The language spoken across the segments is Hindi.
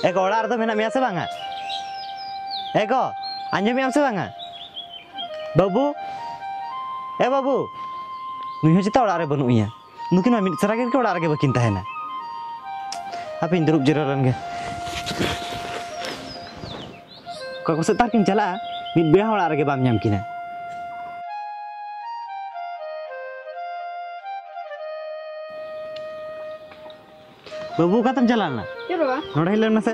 एको ओड़ा रदो मेना मिया से बांगा एको आंजमियाम से बांगा बाबू बाबू नुई चिता ओड़ा रे बनुइया नुकिन मिद सरा के ओड़ा रे बकिन तहना हापिन दुरुब जिरा रन गे को से तार किन चला मिद बेहा ओड़ा रे बाम ᱧᱟᱢ किना बाबू का तम चला ना चलो बा नोड़ हिलन मसे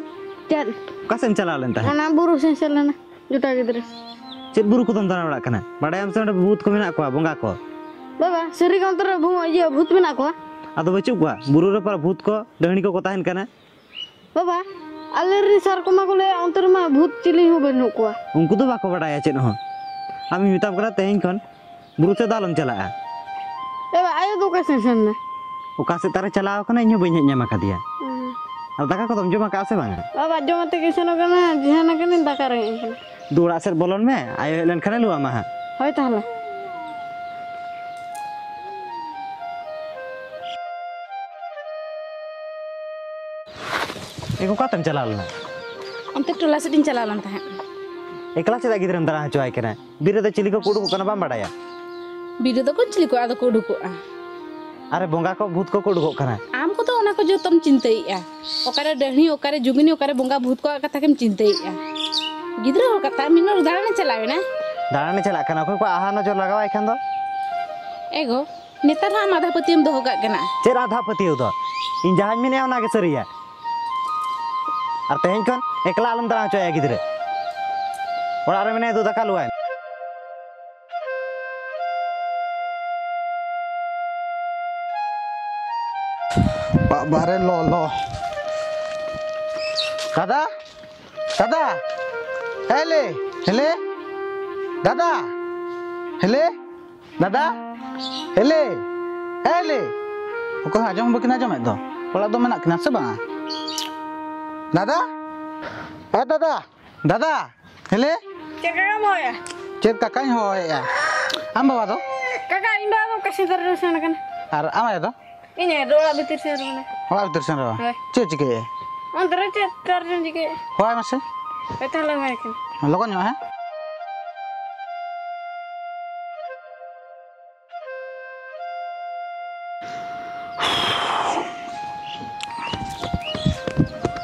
चल का सेम चला लेन ता ना बुरु से चलना जुटा गिदरे चेत बुरु को तम दाना ओड़ा कना बाडायम से भूत को मेना को बोंगा को बाबा सरी काउंटर भूत मेना को आदो बचु को बुरु रे पर भूत को डहणी को ताहन कना बाबा आलेरी सर को मा को ले अंतर मा भूत चिली हो बनु को उनको तो बाको बाडाया चेत हो आमी मिताब करा तेहिन खन बुरु से दालम चला बाबा आयो दो का सेंसन ना ओका से तारे चलाओ कना इᱧ बई ᱧᱟᱢ दिया अब दाका को तुम जमा का से बांगा बाबा जमते के सनो कना जहाना कने दाका रे दुड़ा से बोलन में आयो हेलन खने लुआ मा होय ताहला एको का तम चला लेना अंते टोला से दिन चला लन ता एकला से गिदरम दरा हचवाय कना बिरे तो चिली को कुडु को कना बाम बाडाया बिरे तो को चिली को आदो को डुको अरे बोंगा को भूत को कुडु को कना आम को तो ओना को जो तुम चिंतईया ओकारे डहनी ओकारे जुगिनी ओकारे बोंगा भूत को कथा केम चिंतईया गिदरा हो कथा मिनो दाड़ाने चलावे ना दाड़ाने चला कना को आहा नजर लगावाय खान दो एगो नेतार हा माधा पतियम दोहो का कना चेर आधा पतियो दो इन जहाज में ने ओना के सरिया और तेहन कन एकला आलम दरा हचवाय गिदरे ओड़ा रे मेने दो दका लुआय बारे लो लो दादा दादा हेले हेले दादा हेले दादा हेले हेले ओको आजम बकिना जमे दो ओला दो मेना किना से बांगा दादा दादा दादा हेले चका मोया चेत काकाई होया आम बाबा दो काका इन बाबा कसे दर सन कन आर आमाय दो इने डोला भीतर से रने ओला भीतर से रो चे चिके अंदर चे तार जन जिके होय मासे एतला माय कन लगन है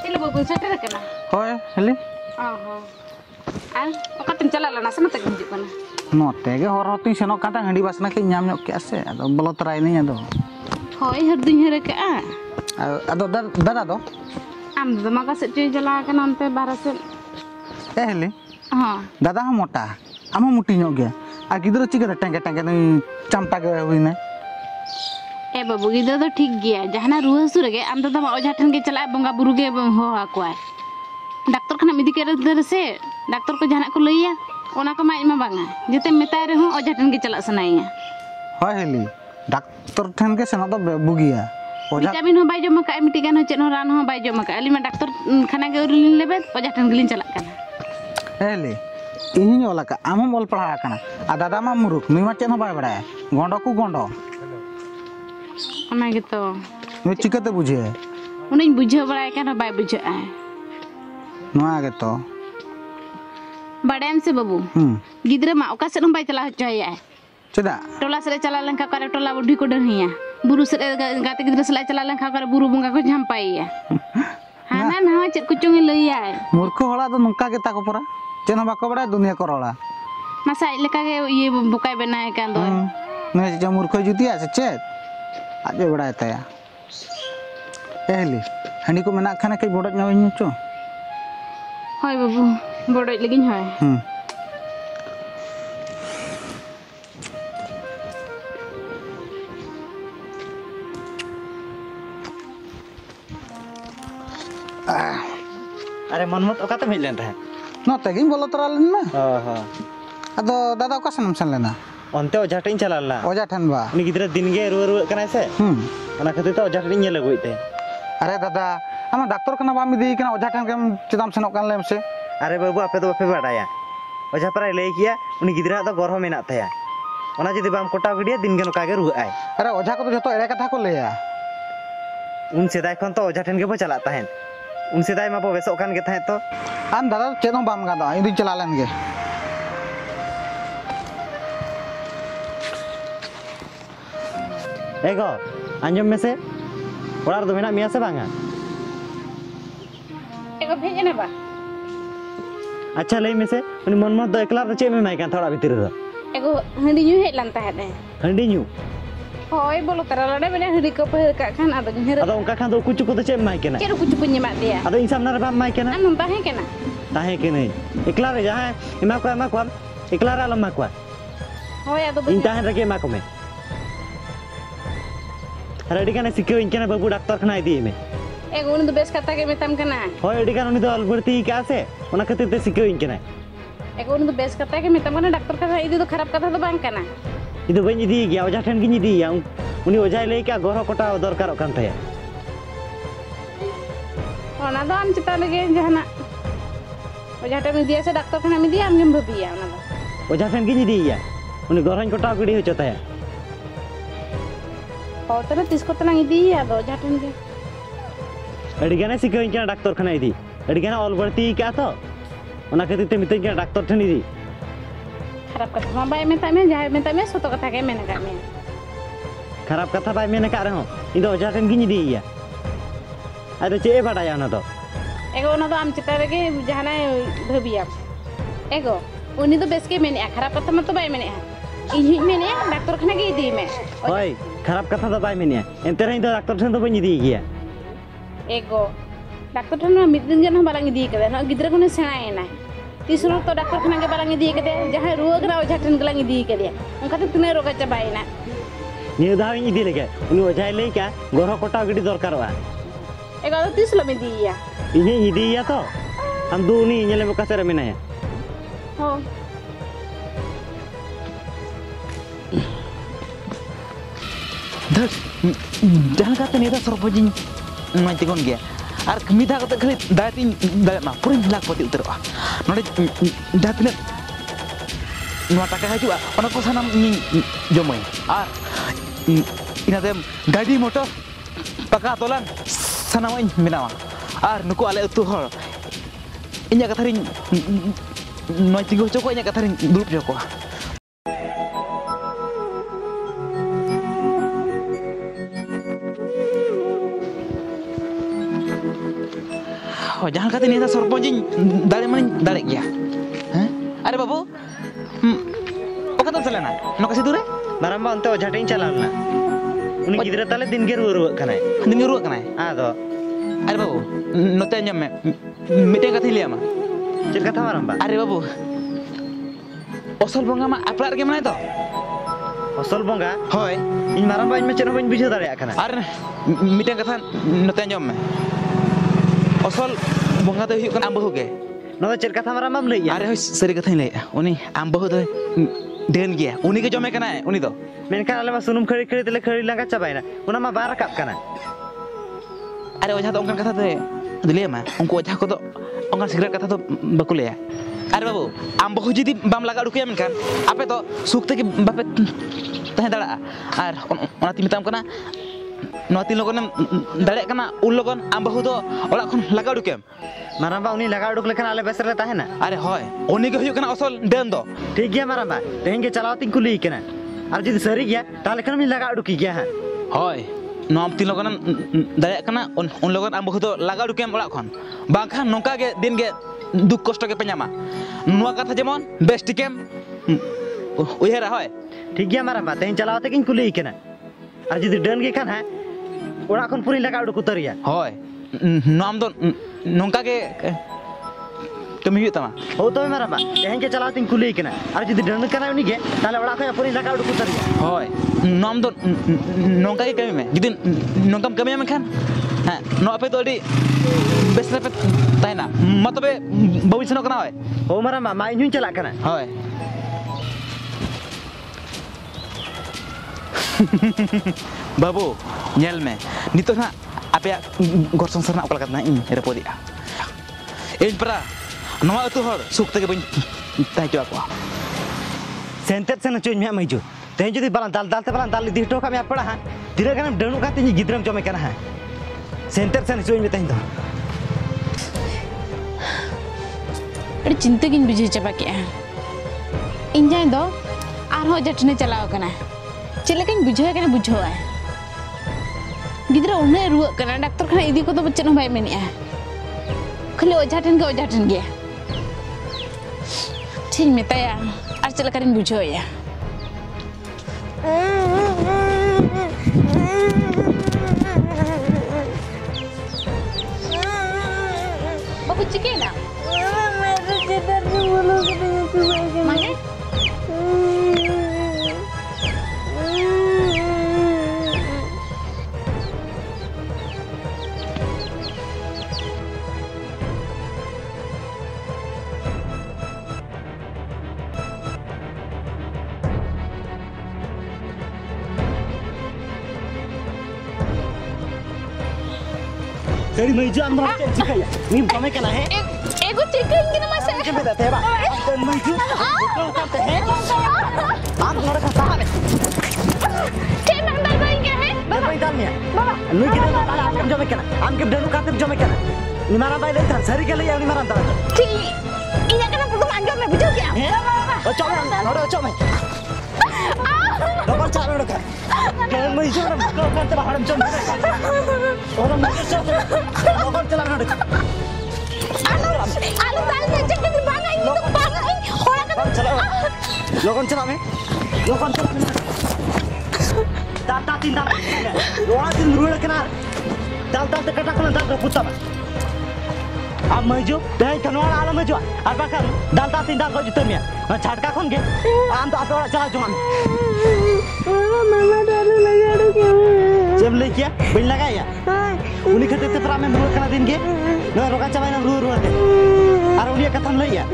चलो बाबू सेटर कना होय हेले ओहो आन ओकतन चला लना सन तक हिजु कना नोते गे हर हती सेनो काटा हंडी बासना के ᱧᱟᱢ ᱧᱚᱜ ᱠᱮ ᱟᱥᱮ ᱟᱫᱚ ᱵᱚᱞᱚ ᱛᱨᱟᱭ ᱱᱤᱧ ᱟᱫᱚ होय हरदिन हरे का ᱟᱫᱚ दादा दो आम दो मा का से चला कना अंते बारा से ए हेले हां दादा हम मोटा आम मुटी ᱧᱚᱜ गे आ गिदरो चिके टांगे टांगे नई चमटा गे हुइने ए बाबू गिदरो तो ठीक गया जहाना रुह सुर गे आम तो ओझा ठन के चला बंगा बुरु गे हो आकोय डॉक्टर खाना मिदी के दर से डॉक्टर को जहाना को लइया ओना को माइ मा बांगा जते मेताय रे हो ओझा ठन के चला सनाइया होय हेली डॉक्टर ठन के सेनो दो बुगिया ओझा विटामिन हो बाय जमा का मिटी गान हो चेन हो रान हो बाय जमा का अली मा डॉक्टर खाना के उरलिन लेबे ओझा ठन गलिन चला kana हेली इहिं ओला का आम मोल पढ़ा kana आ दादा मा मुरुख नुई मा चेन हो बाय बड़ाय गोंडो को गोंडो ओना गे तो नुई चिकते बुझे उनिन बुझे बड़ाय kana बाय बुझे आ नोआ गे तो बड़ायम से बाबू गिदरे मा ओका से बाय चला होचया चदा टोला से चला लंका करे टोला बुढ़ी को डरहिया बुरु से गाते गिदरे से चला लंका करे बुरु बुंगा को झंपाइया हाना ना चेत कुचुंग लइया मूर्ख होला तो नुका के ताको परा चेन बाको बड़ा दुनिया करोला मसा लेका के ये बुकाय बनाए कान दो ने जे मूर्ख जुतिया से चेत आजे बड़ा तया एहली हंडी को मेना खाना के बोडत न्याव चो होय बाबू बोडत लगिन होय अरे मनमत ओका तो मिलन रहे नोते गिन बोलो तरा लेन में हां अदो दादा का सनम सन लेना ओनते ओझा टिन चलाला ओझा ठन बा उनी गिदरा दिन गे रुआ कना से ओना खातिर तो ओझा टिन नेला गइते अरे दादा हम डॉक्टर कना बा मिदी कना ओझा ठन के चिदाम सनक कान लेम से अरे बाबू आपे तो बापे बाडाया ओझा पराय लई किया उनी गिदरा तो गरह मेना थाया ओना जदी बाम कोटा गिडिया दिन गे नका गे रुआ आय अरे ओझा को तो जतो एड़े कथा को लेया उन सेदाय खन तो ओझा ठन के बो चला ताहेन उन सेदाय मा बो बेसोक कान गे थाहे तो आम दादा चेद हों बाम गादो इन चला लेन गे एगो आंजम में से ओड़ा रे दो मेना मिया से बांगा एगो भेजे ना बा अच्छा लई में से उनी मन मन दो एकला रे चे में माई कान थोड़ा भीतर रे एगो हंडी ᱧᱩ हेज लान ताहे दे हंडी न्यू होय बोलो तारा लड़े बने हंडी को पहर का खान आदो घेर अदो उनका खान दो कुछ को तो चे माई केना चेरो कुछ पुन्य मा दिया अदो इन सामने रे बाम माई केना आम ताहे केना ताहे के नहीं एकला रे जहां एमा को एकला रे अलम मा को होय आदो इन ताहे रे के मा को में रेडी काने सिक्यो इन केना बाबू डॉक्टर खाना इदी में एगो उन दो बेस कथा के मेताम केना होय रेडी कान उनी दो अलबर्ती का से ओना खातिर ते सिक्यो इन केना एगो उन दो बेस कथा के मेताम केना डॉक्टर का इदी तो खराब कथा तो बांग केना इदो बኝ इदी गया ओजा ठन गिनी दी या उनी ओजाय लई का गरो कोटा दरकार कान थाया ओना दो आम चिता लगे जहाना ओजा टे में दिया से डॉक्टर खाना में दिया आम जम भबिया ओना दो ओजा ठन गिनी दी या उनी गरोन कोटा गिडी हो चताया हो तने 30 को तला इदी या दो ओजा ठन के अड़ी गाने सिक्यो इन केना डॉक्टर खाना इदी अड़ी गाने अलबर्ती का तो ओना खातिर ते मितई केना डॉक्टर ठन इदी खराब कथा मा बाय मेता में जाय मेता में सोतो कथा के मेना का में खराब कथा बाय मेने का रहो इदो ओजा ठन गिनी दी या अरे चे बाडाया ओना तो एगो ओना दो आम चिता लगे जहाना भबिया एगो उनी तो बेस के मेने खराब कथा मत बाय मेने इन मेने डॉक्टर खाना के इदी में होय खराब कथा तो बाय मेने एंते रे इदो डॉक्टर ठन तो बኝ इदी गया एगो डॉक्टर ठन मिद दिन जन बालांग इदी कदे न गिद्रा को सेणायना तीसरो तो डॉक्टर खाना के बालांग इदी कदे जहां रुआ गना ओझा ठन गलांग इदी कदे उनका तो तिने रोग चबायना नियो दाव इदी लेके उनी ओजाय लई का गरो कोटा गिडी दरकारवा एगो तो तीस लम इदिया इने इदी या तो हम दो उनी नेले मका से रे मेनाया हो धर जहां काते नेदा सरपंच माई तिगोन गया और मिदा कते खाली दातिन दाले मा पुरी लाखपति उतरवा नोडे दातिन नोआ टाका हजुआ ओना को सानाम जमय और इनादे गाड़ी मोटर पका तोलान सानाम मिनावा और नुको आले उतु हर इnya कथारिन नोय तिगो चको इnya कथारिन दुरुप जको jangan kata ini सरपंच दाड़े मन दाड़े गया हैं अरे बाबू ओका तो चलेना नो कसी दूरे माराम्बा अंते ओझाटें चलावना उनी गिद्रा ताले दिन गे रुआ कनाय दिन रुआ कनाय आदो अरे बाबू नोते अंजम में मिटे कथि लिया मा चेल कथा माराम्बा अरे बाबू ओसल बंगा मा अपलार के मनाय तो ओसल बंगा होय इन माराम्बा इन में चेन बñ बुझे दाड़े कना अरे मिटे कथा नोते अंजम में ओसल बंगा तो हुई कना बहु के नो चेल कथा माराम्बा लैया अरे होय सरी कथा लैया उनी आम बहु तो डेन गया उनी के जमे कना उनी तो मेनका आले मा सुनुम खड़ी खड़ी तले खड़ी लंगा चाबायना उना मा बार राकाब कना अरे ओझा तो उनका कथा तो लिया मा उनको ओझा को तो उनका सिगरेट कथा तो बकु लिया अरे बाबू आम बहु जदी बाम लगा दुकिया मेनकान आपे तो सुख तक बापे तहे दड़ा और ओना ती मिताम कना नो तीन लोगन दड़े कना उन लोगन आम बहु तो ओला खन लगा दुकिया माराम्बा उनी लगा उडुक लेखन आले बेसरे ताहेना अरे होय उनी के हुई कना असल देन दो ठीक गया माराम्बा तेहें के चलावतिन कुली कना और जदी सरी गया ताले खन मी लगा उडुकी गया हां होय नो आम तीन लोगन दड़े कना उन लोगन आम बहु तो लगा दुकिया ओला खन बाखा नोका के दिन के दुख कष्ट के पेняमा नुआ कथा जेमन बेस्ट टिकेम उहेरा होय ठीक गया माराम्बा तेहें चलावते किन कुली कना और जदी डन गे खान है ओड़ा खन पुरी लगा उडुक उतरिया होय नाम दो नोका के कमी हुई तमा हो तो माराम्बा तेहें के चलावतिन कुली कना और जदी डन कना उनी गे ताले ओड़ा खन पुरी लगा उडुक उतरिया होय नाम दो नोका के कमी में जदी नोकाम कमी में खान हां नो आपे तो अडी बेस पे ताइना मतबे भविष्य नो कना होय हो माराम्बा मा इनु चला कना होय बाबू नेल में नितो ना आपे घर संसार ना ओकला कतना इन रेपोदिया इन परा नवा अतु हर सुख तके बइन ताइ जो को सेंटेट से नचो मैं मइजो तेहें जदी बालान दाल दाल ते बालान दाल दी हटो का मैं पड़ा हां धीरे गनम डणु का तिनी गिद्रम जमे कना हां सेंटेट से नचो मैं तेहें दो अड़ी चिंता गिन बुझे चाबा के इन जाए दो आर हो जटने चलाओ कना चले कहीं बुझे कना बुझो है गिद्रा उन्हें रुआ कना डॉक्टर खाना इदी को तो बच्चन भाई में नहीं है खाली ओझा ठन गया ठीक मेताया और चला करें बुझो या बाबू चिके ना मांगे Dari meja anda macam cika ya. Ni kami kena he. एगो चिकन की नमस्ते Macam beda teba. Dan meja. Kau kata he. Am orang kata apa? ठीक मंदर गई क्या है Dan meja ni. Lu kita tak ada am jom kena. Am ke dulu kata jom kena. Ni marah bayi letar. Sari kali yang ni marah tak. ठीक इन्हें कना पुरुष अंजम में बुझो क्या Oh coba, noda coba. Dapat cara nak. Dan meja orang kau kata baharam jom. Orang meja coba. Dapat cara nak. आलू दाल में चिकन भी बांगा ही तो बांगा ही होड़ा का चलो लोगों चला में दाता तीन दाल लोहा दिन रुड़ के ना दाल दाल कटा कना दाल रपुता में अब मजो दही कनवाल आला मजो और बाकर दाल दाल तीन दाल को जुते में छाटका कौन के आम तो आप लोग चला जुमान मामा दारू लगा दो क्या जब ले किया बिल लगा या उन्हीं के तेरे प्रामे रुड़ कना दिन के ना रोका चबाई ना रुड़ के और उन्हीं का थम ले या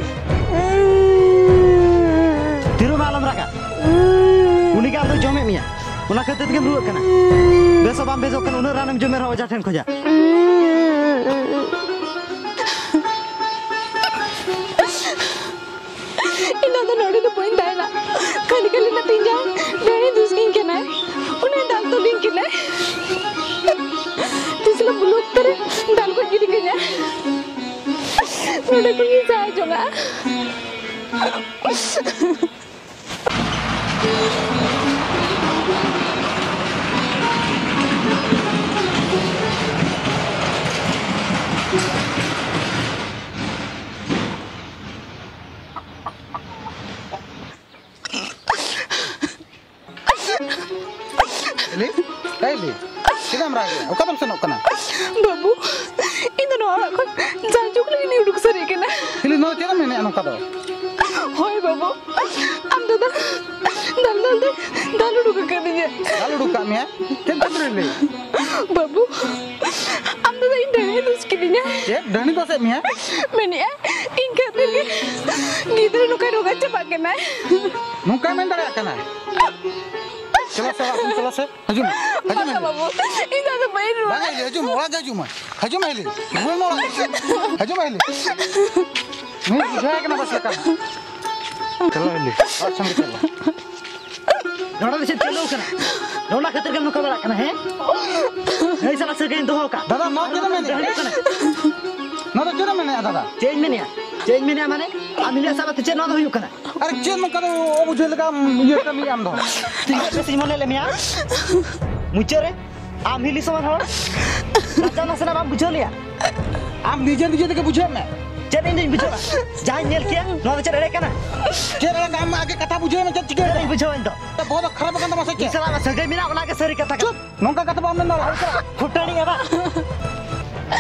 तिरु मालूम रखा उन्हीं का तो जमे मिया उन्हें कहते थे कि रुक करना बेसो बाम बेसो करना उन्हें रानम जमे रहो जाठन खोजा इन्हें तो नोटे तो पॉइंट आया ना खाली खाली ना तीन जाए डरे दूसरी के ना उन्हें डाल तो लिंक के ना जिसला ब्लॉक करे डाल को गिरी के ना नोटे को ये जाए जो ना Ili, Kaili, kita merasa. Oka tuh senok kena. बाबू इन दोनों औरत को जाजुक लगी नहीं उड़क सरे के ना Ili no kita mana anak kado. होय बाबू हम तो दाल उड़क कर दीजिए Lalu duka mia, kita beri. बाबू हम तो इन डरे उसके लिए Ya, dani kau mia. मैंने इन कहते कि गिदर नुका रोगा चपा के ना Muka main tak kena. Jelas. Hajum. माता बाबू इन दादा बैर रुआ Bang, hajum, orang hajum. Hajum Ili. Bukan orang. Hajum Ili. Ni bukan kena pasal kan. Kalau Ili, macam kita. नोड़ा से चलो करना नोड़ा खतर के नुका बड़ा करना है नहीं साला से कहीं दो का Dada, no kita mana? No kita mana dada? Change में नहीं माने अमिलिया साला तुझे नोड़ा हुई करना अरे चेन में करो वो मुझे लगा ये कमी आम दो tinggal di sini mana lemia muncul re amili sama hor baca nasi nama muncul ya आम नीचे देखे बुझे मैं jadi ini muncul jangan nyel kia nol cari reka na chain लगा आम आगे कथा बुझे मैं चल चिके ini muncul itu तो बहुत खराब kan masa ke selama segai mina ulah ke seri kata नौका कथा बाम में futani ya pak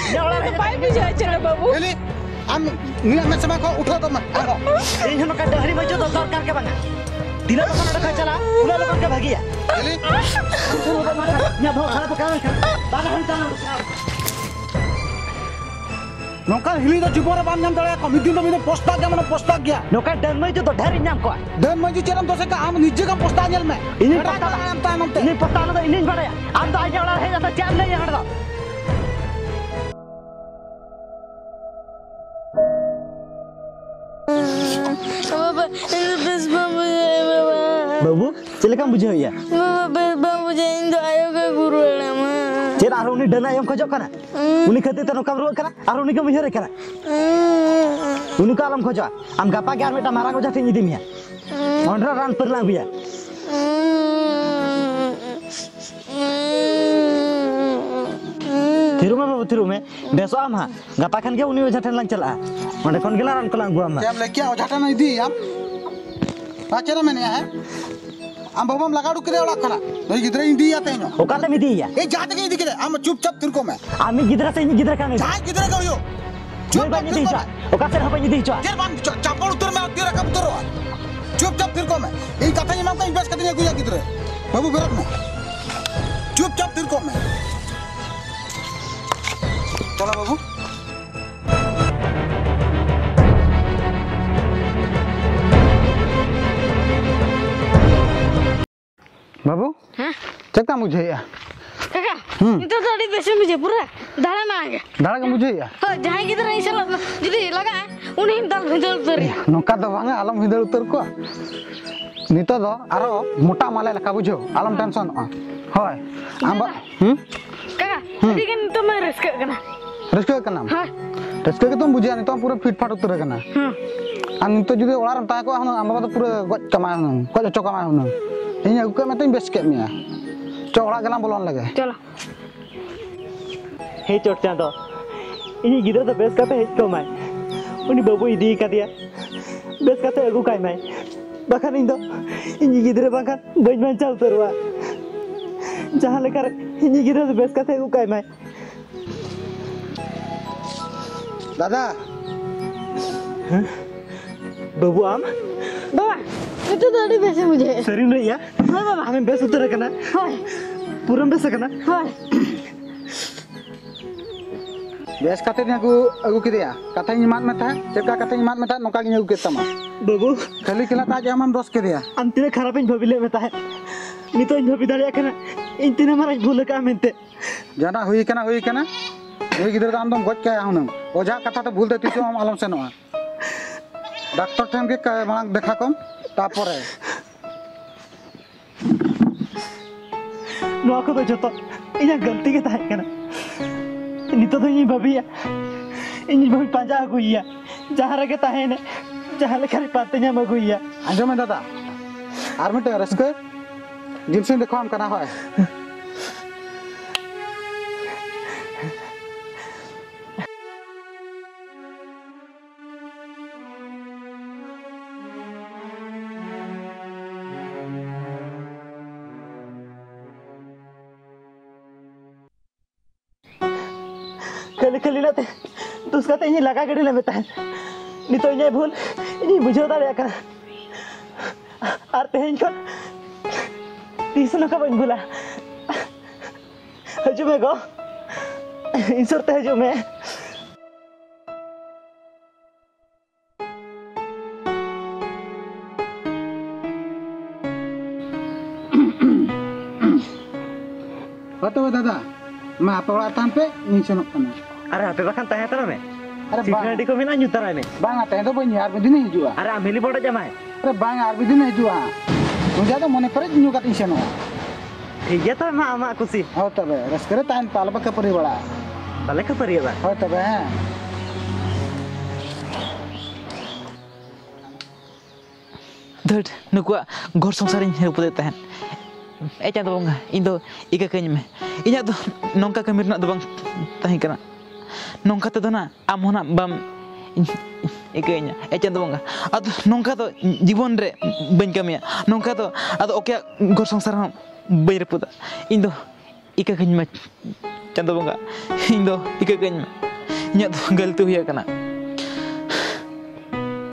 ini orang तो पाई भी जाए चला बाबू Eli आम नीला में समय को उठा तो मैं आगो ini nak ada hari muncul dor kar ke banga tidak lokal ada kacala ulah lokal ke bagi ya Eli ya bawa kalau pekan banga hantar नौका हिली तो जुबोर बाम नाम दड़े को मिदिन तो पोस्टा गया नौका dan muncul तो ढेर nyam kok dan मजी चरम तो से का आम निजे का पोस्टा नेल में ini बड़ा pasta आम ता नमते ini pasta ada ini pada ya am to aja ulah hanya tak jam lagi ada बाबा बस बाबू बाबा babu silakan bujau ya बाबा बस बाबू जाइन तो आयो के गुरु लमा चेर आरो उनी डना एम खजो kana उनी खातिर त नोका रुआ kana आरो उनी के मुहरे kana उन्हीं को आलम खोजा हम गपा के आर बेटा मारा खोजा थे निदी मिया ऑर्डर रान पर लाग बिया थिरु में बाबू थिरु में बेसो आम हा गपा खान के उन्हीं वजह ठन लाग चला ओंडे कोन गेला रान को लाग गुआ क्या ले क्या ओझा ठन इदी आम पाचरा में है आम बाबम लगा डुक रे ओड़ा खाना नई गिदरे इंदी या तेनो ओकाले मिदी या ए जाते के इंदी के आम चुपचाप थिर को मैं आमी गिदरा से गिदरा खाने जाय गिदरे का हो चुप बानी दी चा ओका से हबा निदी चा जेर बान चापड़ उतर में तेरा कब उतर चुपचाप थिर को मैं ए कथा इमाम का इन्वेस्ट करने को या गिदरे बाबू बेरत में चुपचाप थिर को मैं चलो बाबू बाबू हाँ चकता मुझे या काका itu tadi besok मुझे पूरा दाड़ा ना आएगा दाड़ा का मुझे या हाँ जहाँ की तरह इसे jadi लगा उन्हें दाल भेजल उतर नौका दो वांगे आलम हिदर उतर को नितो दो आरो मोटा माले लका बुझो आलम टेंशन होय आम काका tadi kan itu mah risk kena रस्के का नाम हाँ रस्के के तुम बुझिया नितो पूरा फिट फाट उतर कना हाँ आ नितो जुदि ओड़ा रम ताको हन आम बाबा तो पूरा गज कमाय हन गज चो कमाय हन इन उके में तुम बेस के मिया चौड़ा गला बोलन लगे चलो हे चोटचा दो इनी गिदरा तो बेस काते हेज को माय उनी बाबू इदी का दिया बेस काते अगु काय माय बाखान इन दो इनी गिदरा बाखान बज मान चाल तरवा जहां लेकर इनी गिदरा तो बेस काते अगु काय माय दादा बाबू आम बाबा itu tadi besok मुझे सरी न या हाँ बाबा हमें बेस उतर कना हाँ पूरम बेस कना हाँ बेस काते ने अगु के दिया कथा इन मान में था चका कथा इन मान में था नौका गिन अगु के तमा बाबू खाली खिला ता जामन दोस के दिया हम तिने खराब इन भबिले में ताहे नितो इन भबि दाड़िया कना इन तिने मारा भूल का मेनते जाना हुई कना ये गिदर दाम दम गज के हन ओझा कथा तो भूल दे तिसो हम आलम से नवा डॉक्टर ठन के मांग देखा कम तापरे नो को तो जतो इना गलती के ताहे कना नितो तो इन भबिया इन भबि पांजा अगुइया जहां रे के ताहे ने जहां ले खाली पाते nya अगुइया आंजो में दादा आर में रस्के जिनसे देखो हम कना होय खाली नाते तो उसका तो इन्हें लगा गड़ी लेता है नहीं तो इन्हें भूल इन्हें बुझो दाड़े का आरते हैं इनको तीसरा का बन भूला हजू में गो इंसरते हजू में तो दादा मैं आप ओड़ा तान पे नीचे कना अरे आपे बाखान ताहे तरा में अरे सिक्योरिटी को मिना न्यूतरा में बांगा ताहे तो बनी यार बिदिन हिजुआ अरे अमेली बोड़ा जमाए अरे बांगा यार बिदिन हिजुआ मुझे तो मने पर न्यू काटिन सेनो ठीक है तो मा आमा कुसी हो तबे रस्करे तान पालबा के परि बड़ा भले का परिया हो तबे धट नुकुआ घर संसार इन हेल्प देता है ए चांद बोंगा इन दो इका कኝ में इना दो नोंका कमी रना दो बांग ताही कना नोंका तो ना आम होना बम इकाइnya ए चांद बोंगा अद नोंका तो जीवन रे बन कमिया नोंका तो अद ओके घर संसार हम बई रपुदा इन दो इका कኝ में चांद बोंगा इन दो इका कኝ में nya तो गलती हुआ कना